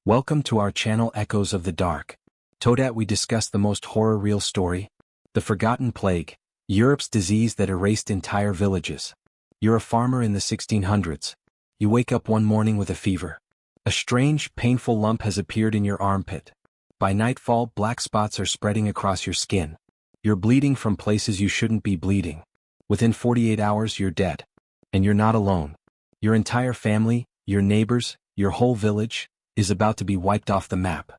Welcome to our channel Echoes of the Dark. Today we discuss the most horror real story, the Forgotten Plague, Europe's disease that erased entire villages. You're a farmer in the 1600s. You wake up one morning with a fever. A strange, painful lump has appeared in your armpit. By nightfall, black spots are spreading across your skin. You're bleeding from places you shouldn't be bleeding. Within 48 hours, you're dead. And you're not alone. Your entire family, your neighbors, your whole village, is about to be wiped off the map.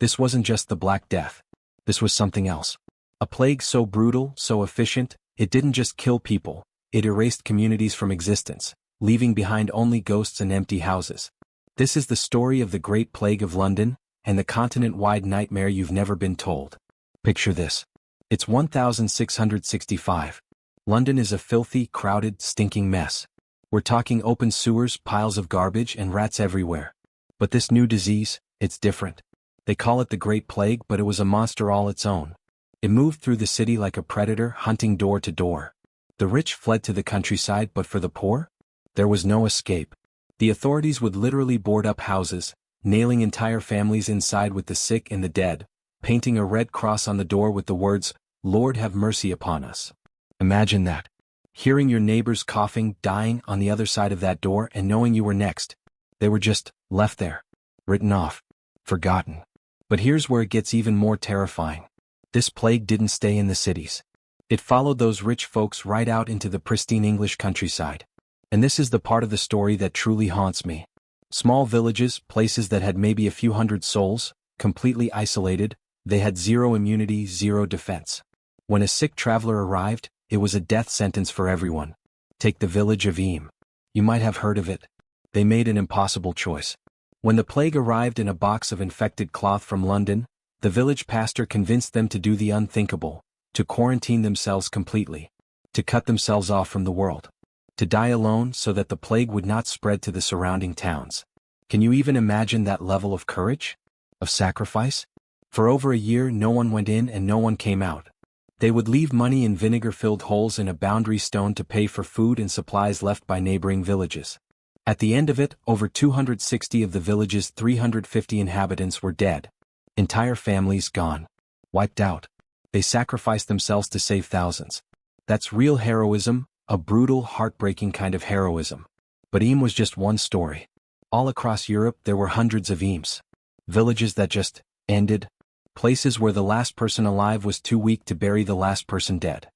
This wasn't just the Black Death. This was something else. A plague so brutal, so efficient, it didn't just kill people, it erased communities from existence, leaving behind only ghosts and empty houses. This is the story of the Great Plague of London, and the continent-wide nightmare you've never been told. Picture this. It's 1665. London is a filthy, crowded, stinking mess. We're talking open sewers, piles of garbage, and rats everywhere. But this new disease, it's different. They call it the Great Plague, but it was a monster all its own. It moved through the city like a predator, hunting door to door. The rich fled to the countryside, but for the poor? There was no escape. The authorities would literally board up houses, nailing entire families inside with the sick and the dead, painting a red cross on the door with the words, "Lord have mercy upon us." Imagine that. Hearing your neighbors coughing, dying on the other side of that door and knowing you were next. They were just left there, written off, forgotten. But here's where it gets even more terrifying. This plague didn't stay in the cities. It followed those rich folks right out into the pristine English countryside. And this is the part of the story that truly haunts me. Small villages, places that had maybe a few hundred souls, completely isolated, they had zero immunity, zero defense. When a sick traveler arrived, it was a death sentence for everyone. Take the village of Eyam. You might have heard of it. They made an impossible choice. When the plague arrived in a box of infected cloth from London, the village pastor convinced them to do the unthinkable, to quarantine themselves completely, to cut themselves off from the world, to die alone so that the plague would not spread to the surrounding towns. Can you even imagine that level of courage? Of sacrifice? For over a year, no one went in and no one came out. They would leave money in vinegar-filled holes in a boundary stone to pay for food and supplies left by neighboring villages. At the end of it, over 260 of the village's 350 inhabitants were dead. Entire families gone. Wiped out. They sacrificed themselves to save thousands. That's real heroism, a brutal, heartbreaking kind of heroism. But Eyam was just one story. All across Europe there were hundreds of Eyams. Villages that just ended. Places where the last person alive was too weak to bury the last person dead.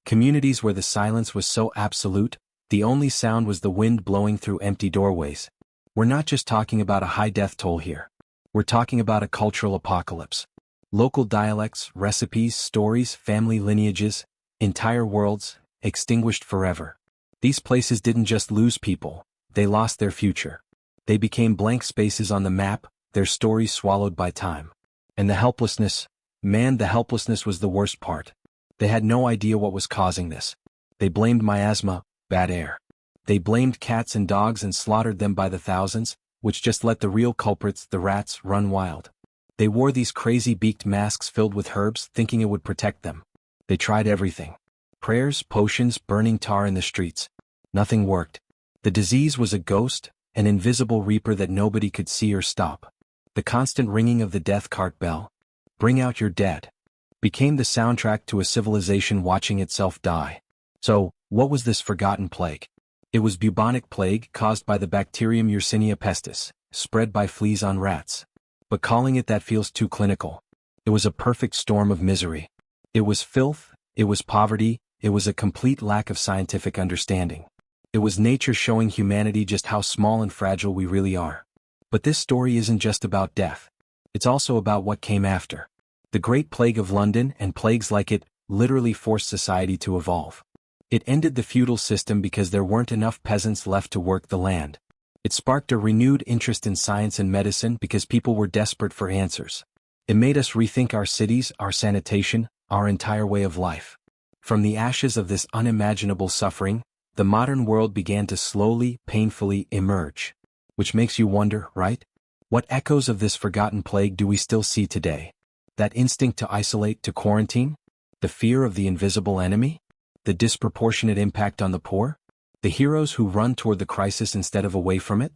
Communities where the silence was so absolute, the only sound was the wind blowing through empty doorways. We're not just talking about a high death toll here. We're talking about a cultural apocalypse. Local dialects, recipes, stories, family lineages, entire worlds, extinguished forever. These places didn't just lose people, they lost their future. They became blank spaces on the map, their stories swallowed by time. And the helplessness, man, the helplessness was the worst part. They had no idea what was causing this. They blamed miasma, bad air. They blamed cats and dogs and slaughtered them by the thousands, which just let the real culprits, the rats, run wild. They wore these crazy beaked masks filled with herbs, thinking it would protect them. They tried everything. Prayers, potions, burning tar in the streets. Nothing worked. The disease was a ghost, an invisible reaper that nobody could see or stop. The constant ringing of the death cart bell, "Bring out your dead," became the soundtrack to a civilization watching itself die. So, what was this forgotten plague? It was bubonic plague caused by the bacterium Yersinia pestis, spread by fleas on rats. But calling it that feels too clinical. It was a perfect storm of misery. It was filth, it was poverty, it was a complete lack of scientific understanding. It was nature showing humanity just how small and fragile we really are. But this story isn't just about death. It's also about what came after. The Great Plague of London and plagues like it literally forced society to evolve. It ended the feudal system because there weren't enough peasants left to work the land. It sparked a renewed interest in science and medicine because people were desperate for answers. It made us rethink our cities, our sanitation, our entire way of life. From the ashes of this unimaginable suffering, the modern world began to slowly, painfully emerge. Which makes you wonder, right? What echoes of this forgotten plague do we still see today? That instinct to isolate, to quarantine? The fear of the invisible enemy? The disproportionate impact on the poor? The heroes who run toward the crisis instead of away from it?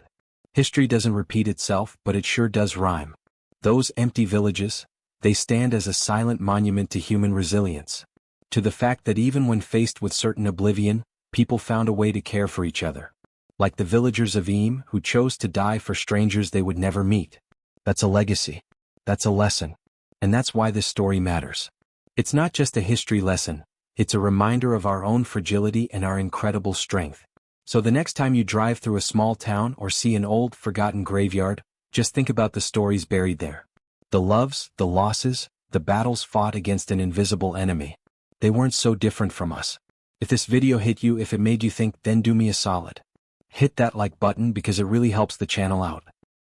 History doesn't repeat itself, but it sure does rhyme. Those empty villages, they stand as a silent monument to human resilience. To the fact that even when faced with certain oblivion, people found a way to care for each other. Like the villagers of Eyam who chose to die for strangers they would never meet. That's a legacy. That's a lesson. And that's why this story matters. It's not just a history lesson, it's a reminder of our own fragility and our incredible strength. So the next time you drive through a small town or see an old, forgotten graveyard, just think about the stories buried there. The loves, the losses, the battles fought against an invisible enemy. They weren't so different from us. If this video hit you, if it made you think, then do me a solid. Hit that like button because it really helps the channel out.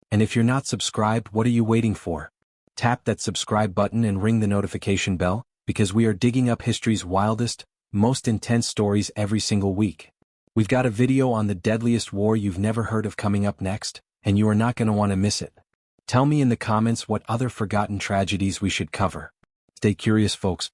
And if you're not subscribed, what are you waiting for? Tap that subscribe button and ring the notification bell, because we are digging up history's wildest, most intense stories every single week. We've got a video on the deadliest war you've never heard of coming up next, and you are not going to want to miss it. Tell me in the comments what other forgotten tragedies we should cover. Stay curious, folks.